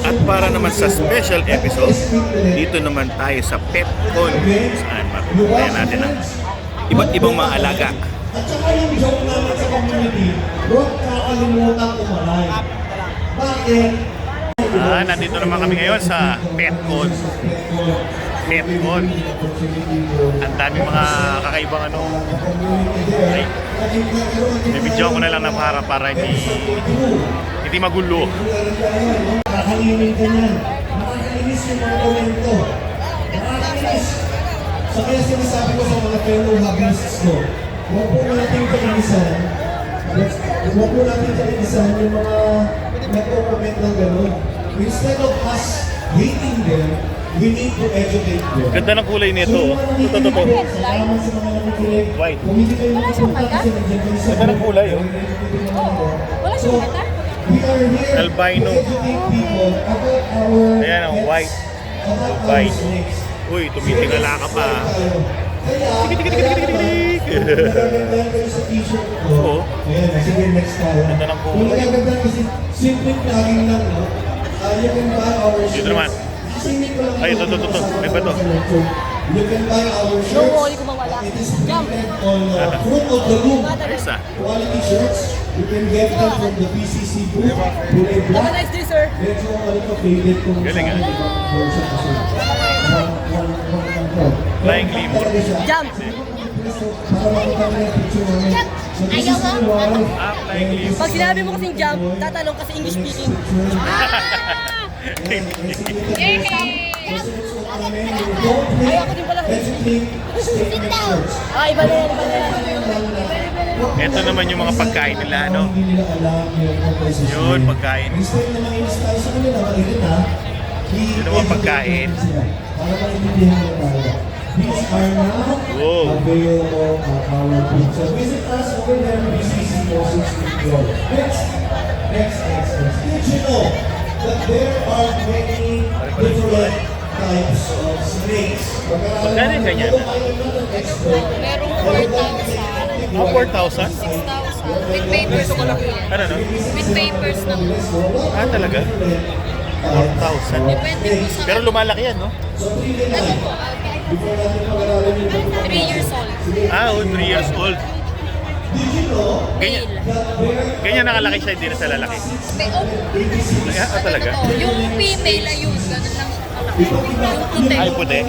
At para naman sa special episode, dito naman tayo sa PepCon, saan matutuklayan natin ang iba't ibang mga alaga. At saka yung joke naman sa community, huwag kakalimutan kumalay. Bakit? Nandito naman kami ngayon sa PepCon. PepCon. Ang dami mga kakaibang ano. Ay, video ko na lang na para hindi magulo. Nakakalimutan ka niyan. Nakakainis yung mga komento. Nakakainis. So kaya sinasabi ko sa mga fellow hobbyists ko, huwag po natin kainisan. Huwag po natin kainisan yung mga nagko-comment ng gano'n. Instead of us hating them, we need to educate them. Ganda ng kulay nito. Ito. Salamat sa mga nakikinig. White. Kung hindi kayo makapunta kasi nandiyan kayo sa Ganda ng kulay, oh. Wala siyang mata? we are here Albino. to educate people about our Ayan, ang pets, white. about our Albino. snakes. Uy, tumitingala ka pa. Kaya, nagagandaan kayo sa t-shirt ko. Oo. Ayan, sige, next tayo. Ganda ng kulay. Kung nagagandaan kasi, simple plugin lang, no? You can buy our shirts. Dito naman. Singin ko lang Ay, ito. May ba to? You can buy our No, shirts. hindi ko mawala. It is Jump! printed on Fruit of the Loom. Ayos ah. Quality shirts. You can get them from the PCC booth. Kulay Have a black. nice day, sir. Medyo favorite kung Galing, saan ah. ibang version kasi. Flying lemur. Jump! Para makita mo yung picture namin. So this is my wife. Flying lemur. Pag sinabi mo kasing jump, tatanong kasi English speaking. Ay, ako din pala. Sit down. Ah, iba na yan, iba na yan. Ito naman yung mga pagkain nila, ano? Hindi nila alam yung composition. Yun, pagkain. Instead na mainis tayo sa kanila, makinig na. Yun ang mga pagkain. Para maintindihan nila tayo. These are now Wow. available at our booth. So visit us over there in BCC 460 Road. Next. Did you know that there are many different types of snakes? Magkano yung ganyan? Merong 4,000, 4,000? 6,000. With papers na po yan. Ano no? With papers na po. Talaga? 4,000. Depende po sa... Pero lumalaki yan, no? Ano po? 3 years old. 3 years old. Ganyan, Male. ganyan nakalaki siya, hindi na sa lalaki. Talaga? Ano to? Yung female ayun, ganun lang siya kalaki. Yung puti. Ay, puti.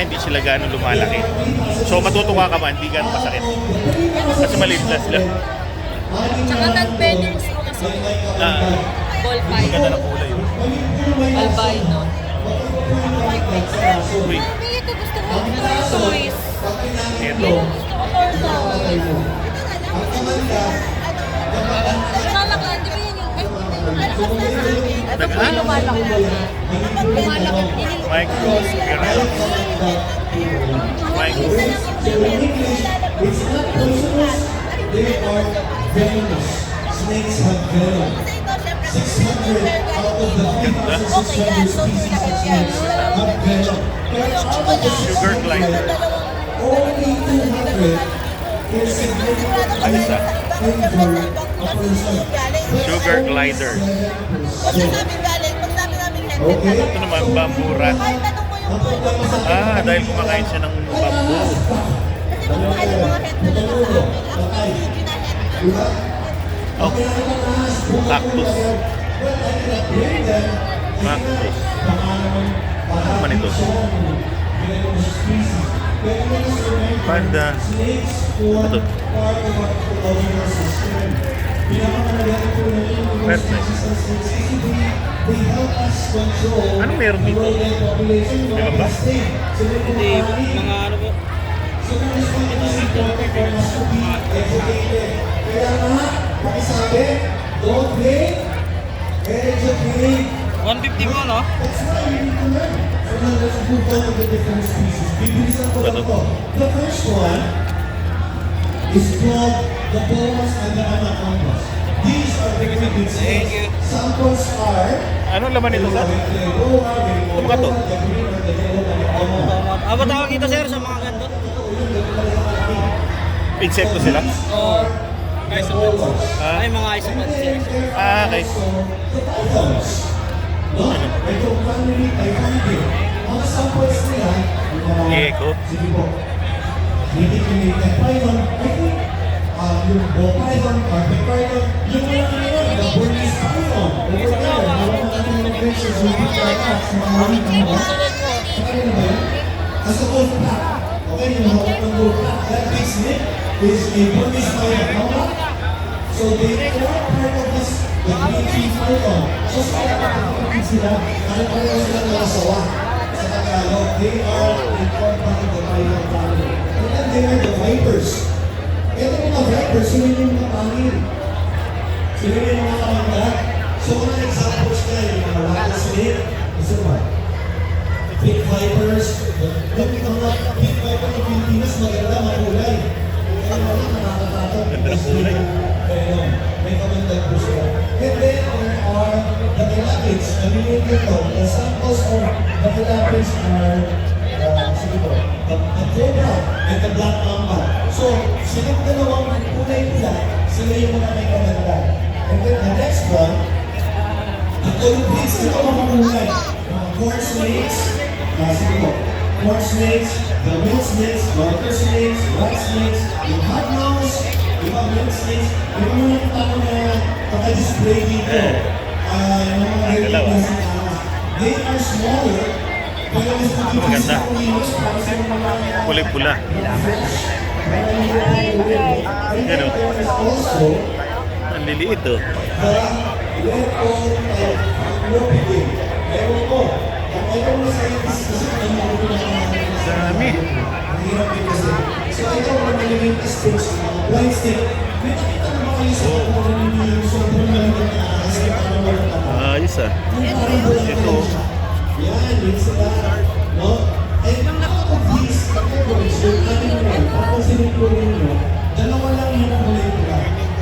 Hindi sila gano'ng lumalaki. So, matutuwa ka ba? Hindi gano'ng masakit. Kasi maliit lang sila. Tsaka non-venomous po kasi. Ball Ang ganda python. ng kulay. Oh. Albino. Uy, Mami, ito gusto ko. Tortoise. ito. Gusto ko tortoise. Lumalaki, di ba yan yung... Ito po yung lumalaki. Lumalaki. Microspirals. It's not poisonous. They are venomous. Snakes have venom. 600 out of the 3,600 species of snakes have venom. Sugar glider. Only 200 can significantly Ayos ah. injure a person. Sugar glider. Okay? Ito naman, bamboo rat. Dahil kumakain siya ng bamboo. Oh, cactus. Cactus. Ano naman ito? Panda. Ano ito? Perfect. Ano meron dito? Meron ba? Hindi, mga ano po. Kaya nga, pakisabi, don't hate, educate. 150 po, no? That's why we need to learn. So now let's move on to the different species. Bibilisan ko lang to. The first one is called the boas and the anacondas. These are very good snakes. Samples are Ano laman ito sa? ano ba to? Ano tawag ito, sir, sa mga ganito? Insekto sila? Oo. koalas. Ay, mga isomod. Ah, okay. The pythons. No? Ito, family, ay family. Ang samples nila, yung mga... Gecko. Sige po. Hindi pinigyan python, I think, yung ball python, carpet python, yung mga kanina, the Burmese python. Over there, yung mga kanina pictures, yung picture cats, mga kanina ba? Sa kanina ba yun? As a wolf pack. Okay, yung mga ng wolf pack, that big snake is a Burmese python. Tama? So they are part of this, the green tree python. So sa kaya sila, ano sila nalasawa? Sa Tagalog, they are a part of the python family. And then they are the vipers. Ito mga vipers, sila yung mga pangil. Sila yung mga kamanda. So mga examples ka, yung mga rattlesnake, isa pa. Pink vipers, yung mga pink viper ng Pilipinas, maganda, makulay. Kaya mga nakakatakot. Ganda ng kulay. May kamandag po sila. And then there are the Calapids. Namili dito, the samples of the Calapids are, sige po, the cobra and the black mamba. So, silang dalawang kulay nila, sila yung mga may kamandag. And then the next one, the colubrids, ito mga kulay. Mga corn snakes, sige po, corn snakes, the wind snakes, water snakes, rat snakes, yung hotmouse, yung mga wind snakes, yung mga nakita ko na naka-display dito, yung mga Dalawa. klaseng ahas. They are smaller, pero mas Maganda. mabilis sa kumilos para sa mga Kulay-pula. And then there is also Ang liliit oh. the leopard and leopard. Ewan ko, ewan mo sa scientist kasi ano ko na Dami. mahirap din kasi. So ito, mga maliliit na sticks, mga blind stick. May nakita na ba kayo sa mga yung sobrang maliliit na ahas na parang walang tapa? Ayos ah. Yung parang walang Ito. siya. Yan, yun sila. No? And out of these categories, yung ating men, papansinin ko rin nyo, dalawa lang yung kulay pula.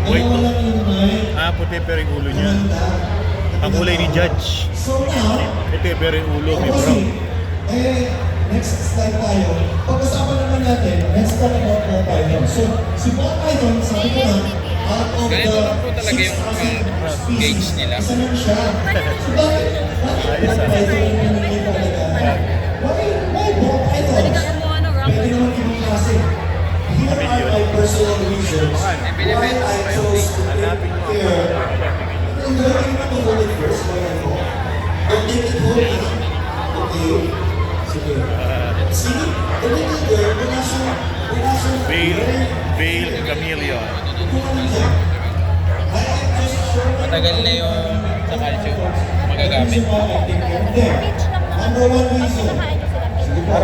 Dalawa lang yung may Puti pero yung ulo niya. kamanda. Ang kulay ni Judge. So now, Puti pero yung ulo may brown. kasi, next slide tayo. Pag-usapan naman natin, let's talk about ball python. So, si ball python, sabi ko na, out of Ganito the lang po talaga yung 6,000 gauge nila. Isa lang siya. So, bakit ball python yung pinili talaga? Why ball python? Pwede naman ibang klase. Here are my personal reasons why I chose to take care. Ang gawin mo to hold it first, wala ko. Don't take it hold it. Okay. Sige. See? The little girl, wala siyang Veil chameleon. Matagal na yung sa calcio. Magagamit. Number one reason. Sige po.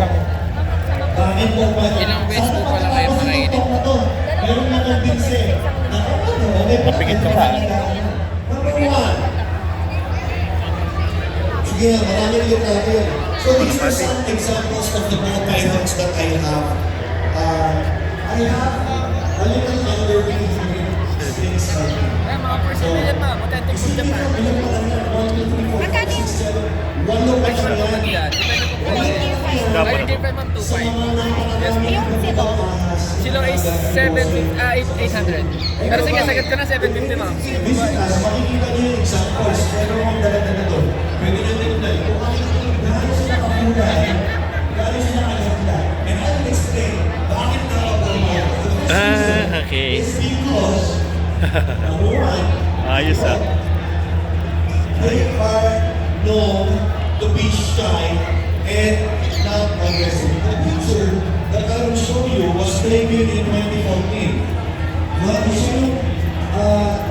Bakit po ba? Ilang beses po pala kayo makainit? Meron na kumbinse. Mapigit ka pa. Number one. Sige, marami rin tayo. So these are some examples of the ball pythons that I have. I have a little under 300 things like Ay, mga person nila pa. Authentic from Japan. Walo pa siya yan. Yan. Depende po po kasi. Dapat Ay, different man Sa 2.5. mga napakarami ng ahas. Silo is 800. Pero sige, sagat ko na 750 ma'am. Visitas, makikita niyo yung examples. Pero ang dala-dala doon. Pwede nyo tinunay. Kung gaano sila kakulay, gaano sila kaganda. And I will explain bakit nakapagmahal. Okay. It's because, number one, Ayos ah. they are known to be shy and not aggressive. The picture that I will show you was taken in 2014. Well, siya yung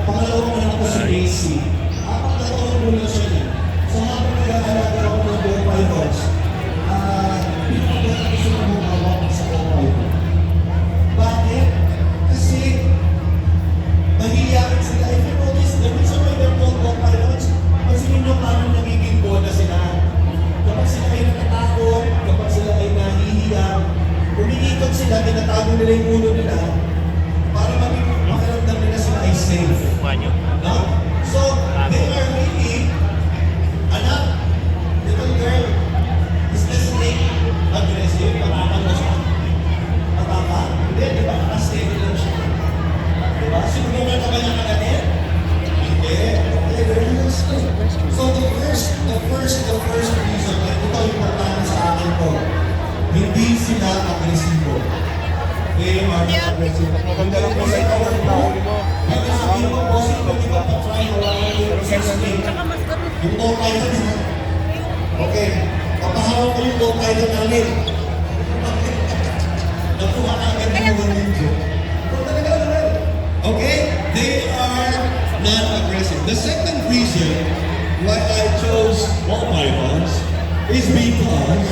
pangalawang anak ko si Casey. Apat na taon mo lang siya niya. So habang nag-aalaga ako ng ball pythons, pinagdala ko siya ng hawak sa ball python. Bakit? Kasi mahihiyakin sila. If you notice, the reason why they're called ball pythons, pansinin nyo paano nagiging bola sila. Kapag sila ay natatakot, kapag sila ay nahihiya, umiikot sila, tinatago nila yung ulo nila, para makiramdam nila sila ay safe. Mukha nyo. No? So, So the first reason, at ito importante sa akin to, hindi sila agresibo. They are not aggressive. Maganda lang po sa ito ang nahuli mo. Pero sabihin mo, bossing mo, di ba pa-try na wala yung system. Yung go pilot na. Okay, papahawak ko yung go pilot namin. Nakuha ka agad ng mga ninja. Ito talaga naman. Okay, they are not aggressive. The second reason why I chose ball pythons is because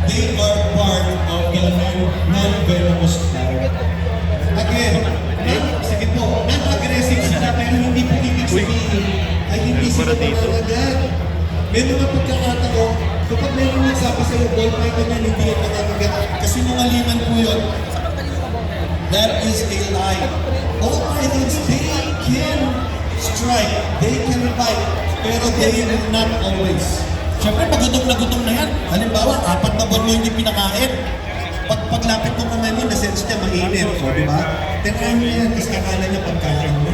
they are part of the non-venomous type. Again, sige po, non-aggressive sila pero hindi po ibig sabihin ay hindi sila agad. May mga pagkakataon, kapag may mga nagsabi sa'yo, ball python yan, hindi yan nakakagat. Kasi nangaliman po yun. That is a lie. All pythons, they can strike, they can bite, pero they will not always. Siyempre, pag gutom na yan. Halimbawa, 4 na buwan mo hindi pinakain. Paglapit mo kamay mo, na-sense niya mainit. O, di ba? Tinayin mo yan, kasi kakala niya pagkain mo.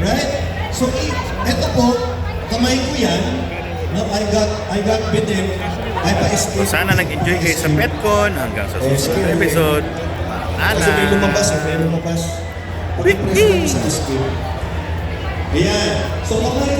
Right? So, eto po, kamay ko yan. No, I got bitten. I pa-escape. Sana nag-enjoy kayo sa PetCon. Hanggang sa susunod na episode. Kasi may lumabas, may lumabas. Pag-press natin sa escape. Ayan. So, kamay